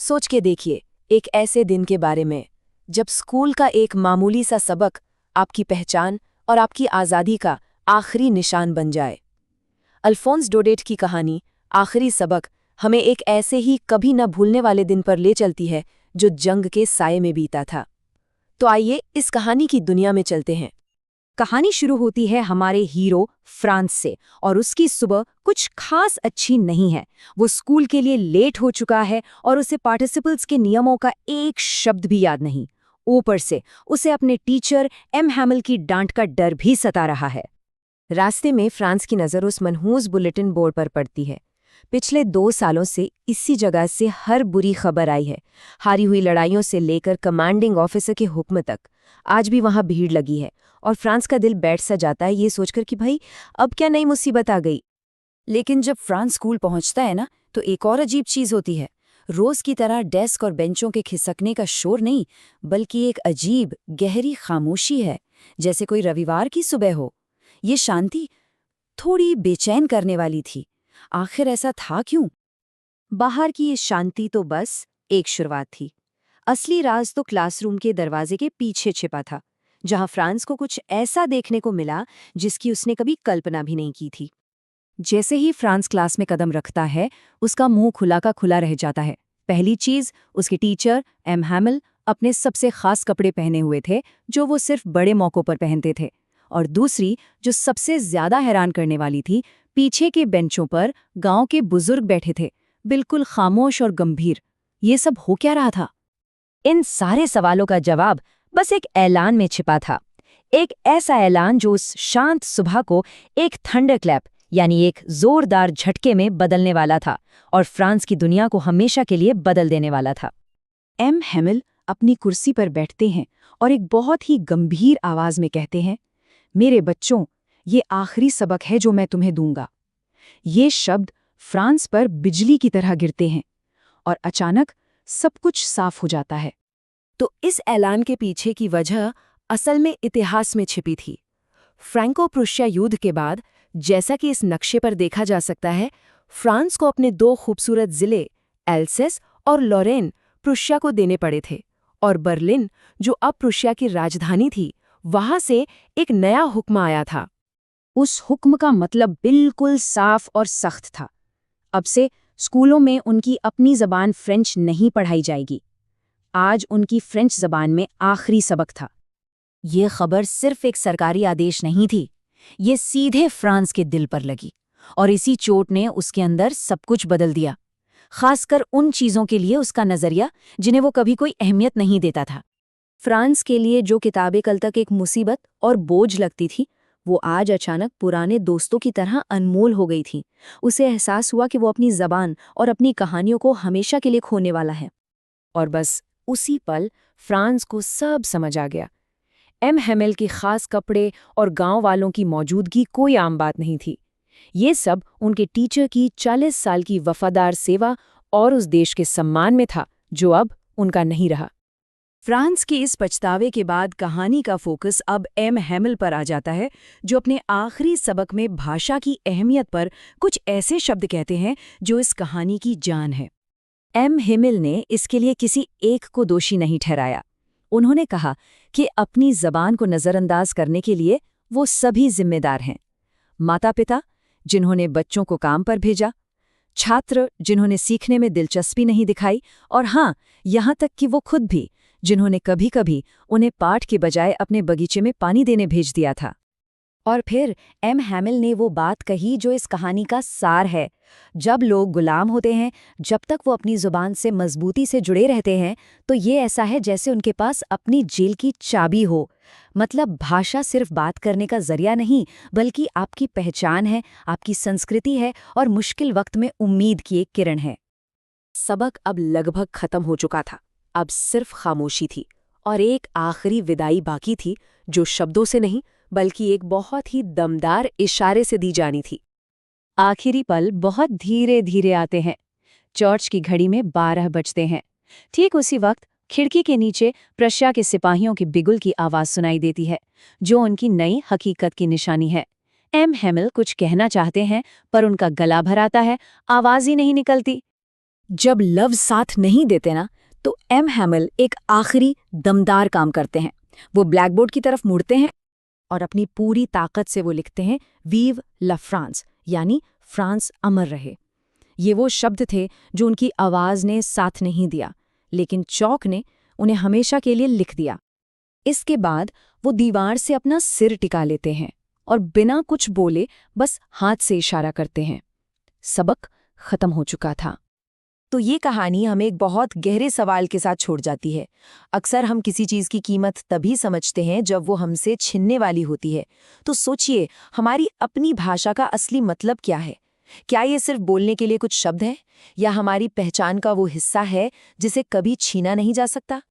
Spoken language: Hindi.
सोच के देखिए, एक ऐसे दिन के बारे में जब स्कूल का एक मामूली सा सबक आपकी पहचान और आपकी आज़ादी का आखिरी निशान बन जाए। अल्फोंस डोडेट की कहानी आखिरी सबक हमें एक ऐसे ही कभी न भूलने वाले दिन पर ले चलती है जो जंग के साये में बीता था। तो आइए इस कहानी की दुनिया में चलते हैं। कहानी शुरू होती है हमारे हीरो फ्रांस से और उसकी सुबह कुछ खास अच्छी नहीं है। वो स्कूल के लिए लेट हो चुका है और उसे पार्टिसिपल्स के नियमों का एक शब्द भी याद नहीं। ऊपर से उसे अपने टीचर एम हैमिल की डांट का डर भी सता रहा है। रास्ते में फ्रांस की नज़र उस मनहूस बुलेटिन बोर्ड पर पड़ती है। पिछले 2 सालों से इसी जगह से हर बुरी खबर आई है, हारी हुई लड़ाइयों से लेकर कमांडिंग ऑफिसर के हुक्म तक। आज भी वहां भीड़ लगी है और फ्रांस का दिल बैठ सा जाता है ये सोचकर कि भाई अब क्या नई मुसीबत आ गई। लेकिन जब फ्रांस स्कूल पहुंचता है ना, तो एक और अजीब चीज होती है। रोज की तरह डेस्क और बेंचों के खिसकने का शोर नहीं, बल्कि एक अजीब गहरी खामोशी है, जैसे कोई रविवार की सुबह हो। ये शांति थोड़ी बेचैन करने वाली थी। आखिर ऐसा था क्यों? बाहर की ये शांति तो बस एक शुरुआत थी। असली राज तो क्लासरूम के दरवाजे के पीछे छिपा था, जहां फ्रांस को कुछ ऐसा देखने को मिला जिसकी उसने कभी कल्पना भी नहीं की थी। जैसे ही फ्रांस क्लास में कदम रखता है, उसका मुंह खुला का खुला रह जाता है। पहली चीज, उसके टीचर एम हैमिल अपने सबसे खास कपड़े पहने हुए थे, जो वो सिर्फ बड़े मौकों पर पहनते थे। और दूसरी, जो सबसे ज्यादा हैरान करने वाली थी, पीछे के बेंचों पर गांव के बुजुर्ग बैठे थे, बिल्कुल खामोश और गंभीर। ये सब हो क्या रहा था? इन सारे सवालों का जवाब बस एक ऐलान में छिपा था। एक ऐसा ऐलान जो उस शांत सुबह को एक थंडर क्लैप यानी एक जोरदार झटके में बदलने वाला था और फ्रांस की दुनिया को हमेशा के लिए बदल देने वाला था। एम हैमिल अपनी कुर्सी पर बैठते हैं और एक बहुत ही गंभीर आवाज में कहते हैं, मेरे बच्चों, ये आखिरी सबक है जो मैं तुम्हें दूंगा। ये शब्द फ्रांस पर बिजली की तरह गिरते हैं और अचानक सब कुछ साफ हो जाता है। तो इस ऐलान के पीछे की वजह असल में इतिहास में छिपी थी। फ्रैंको प्रुशिया युद्ध के बाद, जैसा कि इस नक्शे पर देखा जा सकता है, फ्रांस को अपने 2 खूबसूरत जिले एल्सेस और लॉरेन प्रुशिया को देने पड़े थे, और बर्लिन, जो अब प्रुशिया की राजधानी थी, वहां से एक नया हुक्म आया था। उस हुक्म का मतलब बिल्कुल साफ और सख्त था। अब से स्कूलों में उनकी अपनी जबान फ्रेंच नहीं पढ़ाई जाएगी। आज उनकी फ्रेंच जबान में आखिरी सबक था। ये खबर सिर्फ एक सरकारी आदेश नहीं थी, ये सीधे फ्रांस के दिल पर लगी और इसी चोट ने उसके अंदर सब कुछ बदल दिया, खासकर उन चीजों के लिए उसका नजरिया जिन्हें वो कभी कोई अहमियत नहीं देता था। फ्रांस के लिए जो किताबें कल तक एक मुसीबत और बोझ लगती थी, वो आज अचानक पुराने दोस्तों की तरह अनमोल हो गई थी। उसे एहसास हुआ कि वो अपनी जबान और अपनी कहानियों को हमेशा के लिए खोने वाला है। और बस उसी पल फ्रांस को सब समझ आ गया। एम हैमिल के खास कपड़े और गांव वालों की मौजूदगी कोई आम बात नहीं थी। ये सब उनके टीचर की 40 साल की वफादार सेवा और उस देश के सम्मान में था जो अब उनका नहीं रहा। फ्रांस के इस पछतावे के बाद कहानी का फोकस अब एम हैमिल पर आ जाता है, जो अपने आखिरी सबक में भाषा की अहमियत पर कुछ ऐसे शब्द कहते हैं जो इस कहानी की जान है। एम हैमिल ने इसके लिए किसी एक को दोषी नहीं ठहराया। उन्होंने कहा कि अपनी जबान को नज़रअंदाज करने के लिए वो सभी जिम्मेदार हैं। माता-पिता, जिन्होंने बच्चों को काम पर भेजा, छात्र, जिन्होंने सीखने में दिलचस्पी नहीं दिखाई, और हाँ, यहाँ तक कि वो खुद भी, जिन्होंने कभी-कभी उन्हें पाठ के बजाय अपने बगीचे में पानी देने भेज दिया था। और फिर एम हैमिल ने वो बात कही जो इस कहानी का सार है। जब लोग गुलाम होते हैं, जब तक वो अपनी जुबान से मजबूती से जुड़े रहते हैं, तो ये ऐसा है जैसे उनके पास अपनी जेल की चाबी हो। मतलब भाषा सिर्फ बात करने का जरिया नहीं, बल्कि आपकी पहचान है, आपकी संस्कृति है और मुश्किल वक्त में उम्मीद की एक किरण है। सबक अब लगभग खत्म हो चुका था। अब सिर्फ खामोशी थी और एक आखिरी विदाई बाकी थी, जो शब्दों से नहीं बल्कि एक बहुत ही दमदार इशारे से दी जानी थी। आखिरी पल बहुत धीरे धीरे आते हैं। चर्च की घड़ी में 12 बजते हैं। ठीक उसी वक्त खिड़की के नीचे प्रशिया के सिपाहियों की बिगुल की आवाज सुनाई देती है, जो उनकी नई हकीकत की निशानी है। एम हैमिल कुछ कहना चाहते हैं, पर उनका गला भर आता है, आवाज ही नहीं निकलती। जब लव साथ नहीं देते ना, तो एम हैमिल एक आखिरी दमदार काम करते हैं। वो ब्लैकबोर्ड की तरफ मुड़ते हैं और अपनी पूरी ताकत से वो लिखते हैं, वीव ला फ्रांस, यानी फ्रांस अमर रहे। ये वो शब्द थे जो उनकी आवाज़ ने साथ नहीं दिया, लेकिन चौक ने उन्हें हमेशा के लिए लिख दिया। इसके बाद वो दीवार से अपना सिर टिका लेते हैं और बिना कुछ बोले बस हाथ से इशारा करते हैं। सबक खत्म हो चुका था। तो ये कहानी हमें एक बहुत गहरे सवाल के साथ छोड़ जाती है। अक्सर हम किसी चीज़ की कीमत तभी समझते हैं जब वो हमसे छिनने वाली होती है। तो सोचिए, हमारी अपनी भाषा का असली मतलब क्या है? क्या ये सिर्फ बोलने के लिए कुछ शब्द हैं, या हमारी पहचान का वो हिस्सा है जिसे कभी छीना नहीं जा सकता?